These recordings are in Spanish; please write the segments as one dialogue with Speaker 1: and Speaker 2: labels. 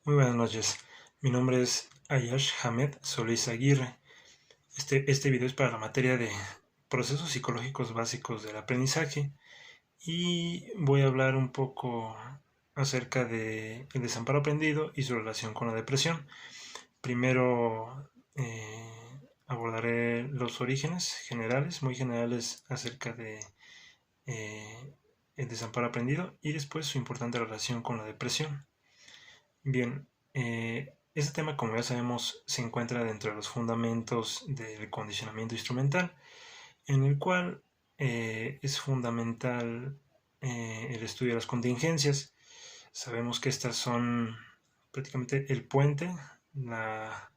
Speaker 1: Muy buenas noches, mi nombre es Ayash Hamed Solís Aguirre. Este video es para la materia de procesos psicológicos básicos del aprendizaje y voy a hablar un poco acerca del desamparo aprendido y su relación con la depresión. Primero abordaré los orígenes generales, muy generales acerca de el desamparo aprendido y después su importante relación con la depresión. Bien, este tema, como ya sabemos, se encuentra dentro de los fundamentos del condicionamiento instrumental, en el cual es fundamental el estudio de las contingencias. Sabemos que estas son prácticamente el puente, la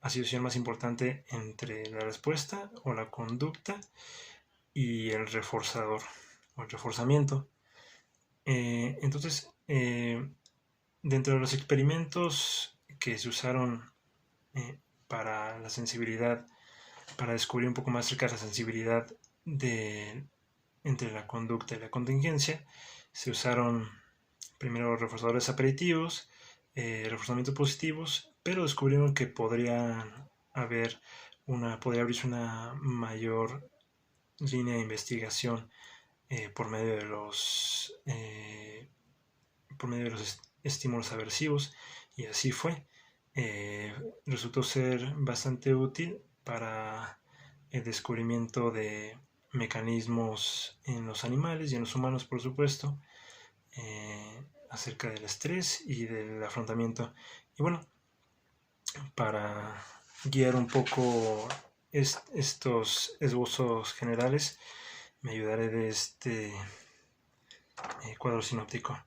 Speaker 1: asociación más importante entre la respuesta o la conducta y el reforzador o el reforzamiento. Dentro de los experimentos que se usaron para la sensibilidad, para descubrir un poco más acerca de la sensibilidad entre la conducta y la contingencia, se usaron primero reforzadores aperitivos, reforzamientos positivos, pero descubrieron que podría abrirse una mayor línea de investigación por medio de los estímulos aversivos, y así fue. Resultó ser bastante útil para el descubrimiento de mecanismos en los animales y en los humanos, por supuesto, acerca del estrés y del afrontamiento. Y bueno, para guiar un poco estos esbozos generales, me ayudaré de este cuadro sinóptico.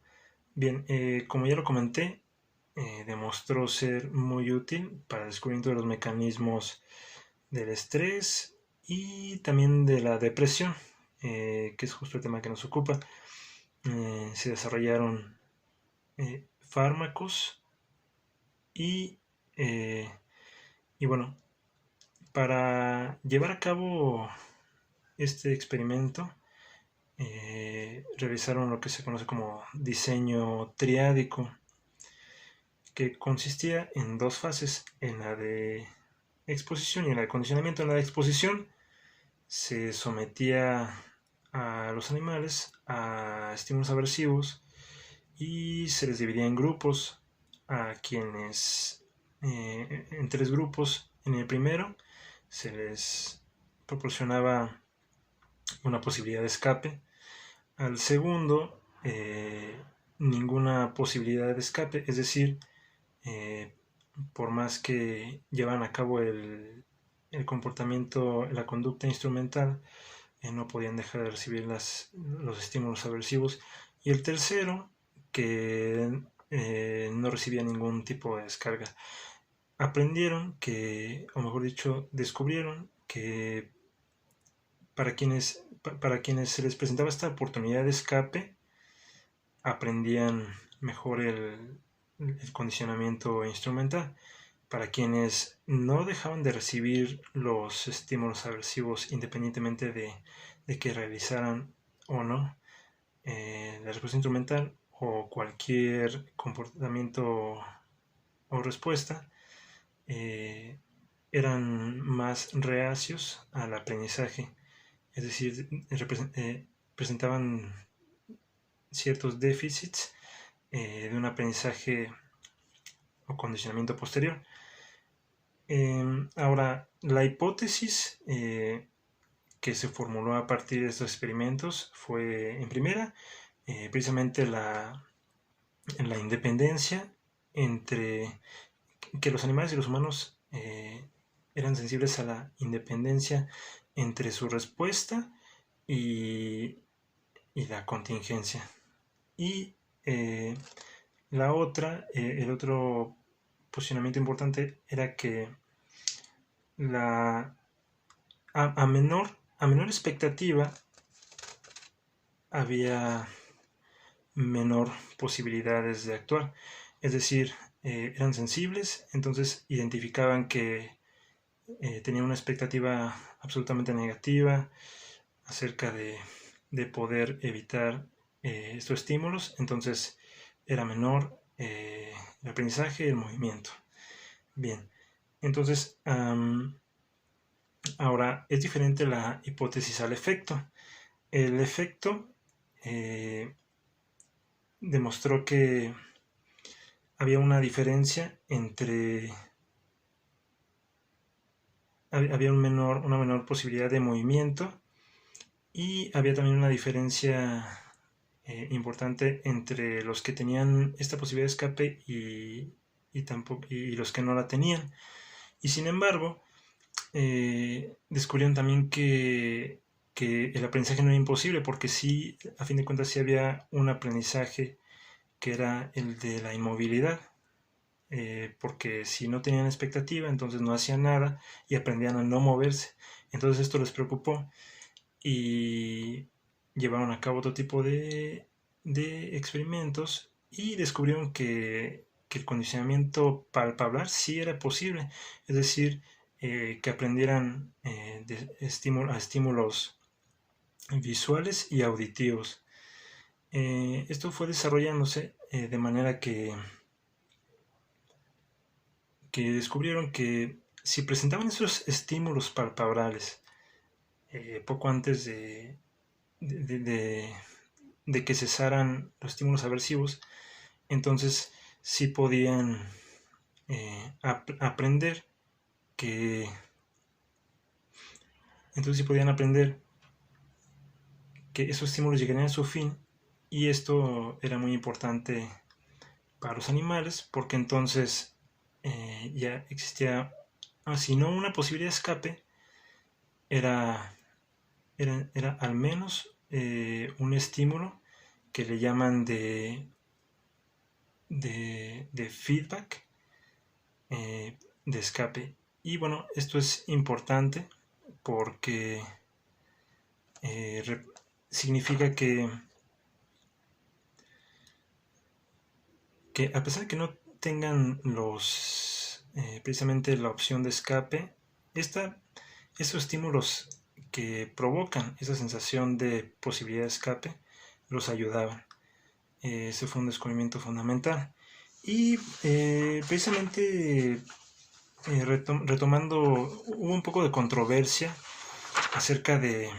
Speaker 1: Bien, como ya lo comenté, demostró ser muy útil para el descubrimiento de los mecanismos del estrés y también de la depresión, que es justo el tema que nos ocupa. Se desarrollaron fármacos y, y bueno, para llevar a cabo este experimento, realizaron lo que se conoce como diseño triádico, que consistía en dos fases, en la de exposición y en la de condicionamiento. En la de exposición se sometía a los animales a estímulos aversivos y se les dividía en grupos, en tres grupos. En el primero se les proporcionaba una posibilidad de escape, al segundo ninguna posibilidad de escape, es decir, por más que llevan a cabo el comportamiento, la conducta instrumental, no podían dejar de recibir los estímulos aversivos. Y el tercero, que no recibía ningún tipo de descarga. Aprendieron que, o mejor dicho, descubrieron que para quienes se les presentaba esta oportunidad de escape, aprendían mejor el condicionamiento instrumental. Para quienes no dejaban de recibir los estímulos aversivos independientemente de que realizaran o no la respuesta instrumental o cualquier comportamiento o respuesta, eran más reacios al aprendizaje, es decir, presentaban ciertos déficits de un aprendizaje o condicionamiento posterior. Ahora, la hipótesis que se formuló a partir de estos experimentos fue, en primera, precisamente la independencia entre que los animales y los humanos eran sensibles a la independencia entre su respuesta y la contingencia. Y la otra, el otro posicionamiento importante era que a menor expectativa había menor posibilidades de actuar. Es decir, eran sensibles, entonces identificaban que tenían una expectativa absolutamente negativa acerca de poder evitar estos estímulos, entonces era menor el aprendizaje y el movimiento. Bien, entonces ahora es diferente la hipótesis al efecto. El efecto demostró que había una diferencia entre... Había una menor posibilidad de movimiento y había también una diferencia importante entre los que tenían esta posibilidad de escape y los que no la tenían. Y sin embargo, descubrieron también que el aprendizaje no era imposible, porque sí, a fin de cuentas, sí había un aprendizaje que era el de la inmovilidad. Porque si no tenían expectativa, entonces no hacían nada y aprendían a no moverse. Entonces esto les preocupó y llevaron a cabo otro tipo de experimentos y descubrieron que el condicionamiento palpable sí era posible, es decir, que aprendieran a estímulos visuales y auditivos. Esto fue desarrollándose de manera que descubrieron que si presentaban esos estímulos palpables poco antes de que cesaran los estímulos aversivos, entonces sí podían aprender que esos estímulos llegarían a su fin, y esto era muy importante para los animales porque entonces ya existía, si no una posibilidad de escape, era al menos un estímulo que le llaman de feedback, de escape. Y bueno, esto es importante porque significa que a pesar de que no tengan precisamente la opción de escape, esos estímulos que provocan esa sensación de posibilidad de escape los ayudaban. Ese fue un descubrimiento fundamental. Y precisamente retomando, hubo un poco de controversia acerca de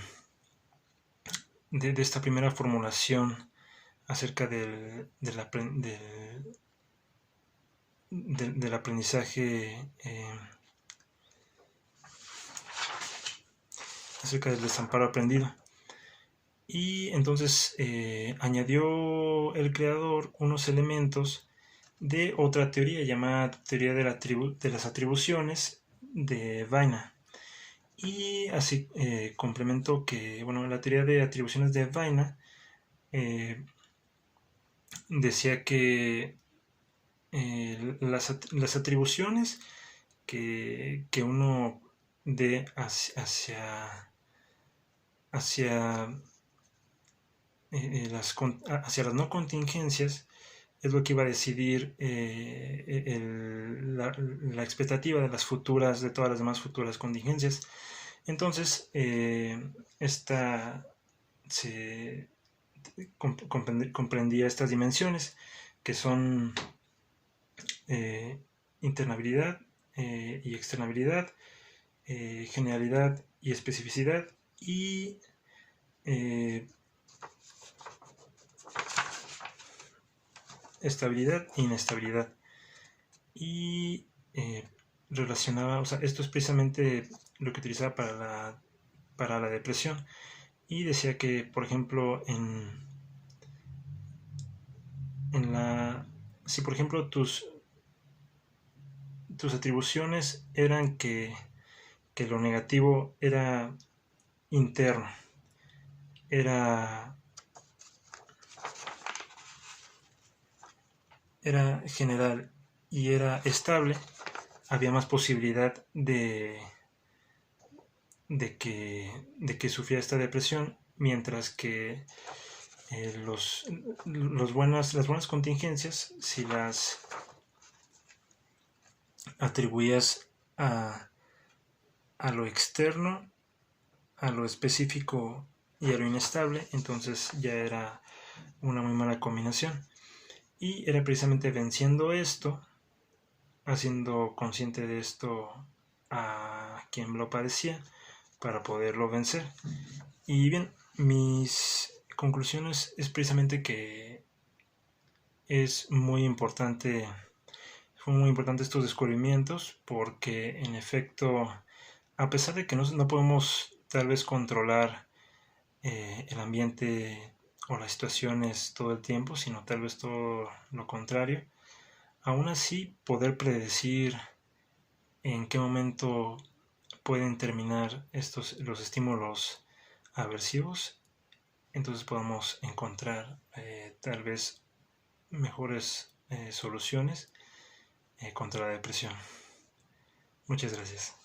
Speaker 1: esta primera formulación acerca del aprendizaje, acerca del desamparo aprendido. Y entonces añadió el creador unos elementos de otra teoría llamada teoría de las atribuciones de Viner. Y así complementó que, bueno, la teoría de atribuciones de Viner decía que las atribuciones que uno dé hacia las no contingencias es lo que iba a decidir la expectativa de todas las demás futuras contingencias. Entonces, esta se comprendía estas dimensiones, que son internabilidad y externabilidad, generalidad y especificidad, y estabilidad e inestabilidad. Y relacionaba, o sea, esto es precisamente lo que utilizaba para la depresión. Y decía que, por ejemplo, si por ejemplo tus atribuciones eran que lo negativo era interno, era general y era estable, había más posibilidad de que sufriera esta depresión, mientras que las buenas contingencias, si las atribuías a lo externo, a lo específico y a lo inestable, entonces ya era una muy mala combinación. Y era precisamente venciendo esto, haciendo consciente de esto a quien lo padecía, para poderlo vencer. Y bien, mis conclusiones es precisamente que es muy importante, fue muy importante estos descubrimientos, porque en efecto, a pesar de que no podemos tal vez controlar el ambiente o las situaciones todo el tiempo, sino tal vez todo lo contrario, aún así poder predecir en qué momento pueden terminar los estímulos aversivos, entonces podemos encontrar tal vez mejores soluciones contra la depresión. Muchas gracias.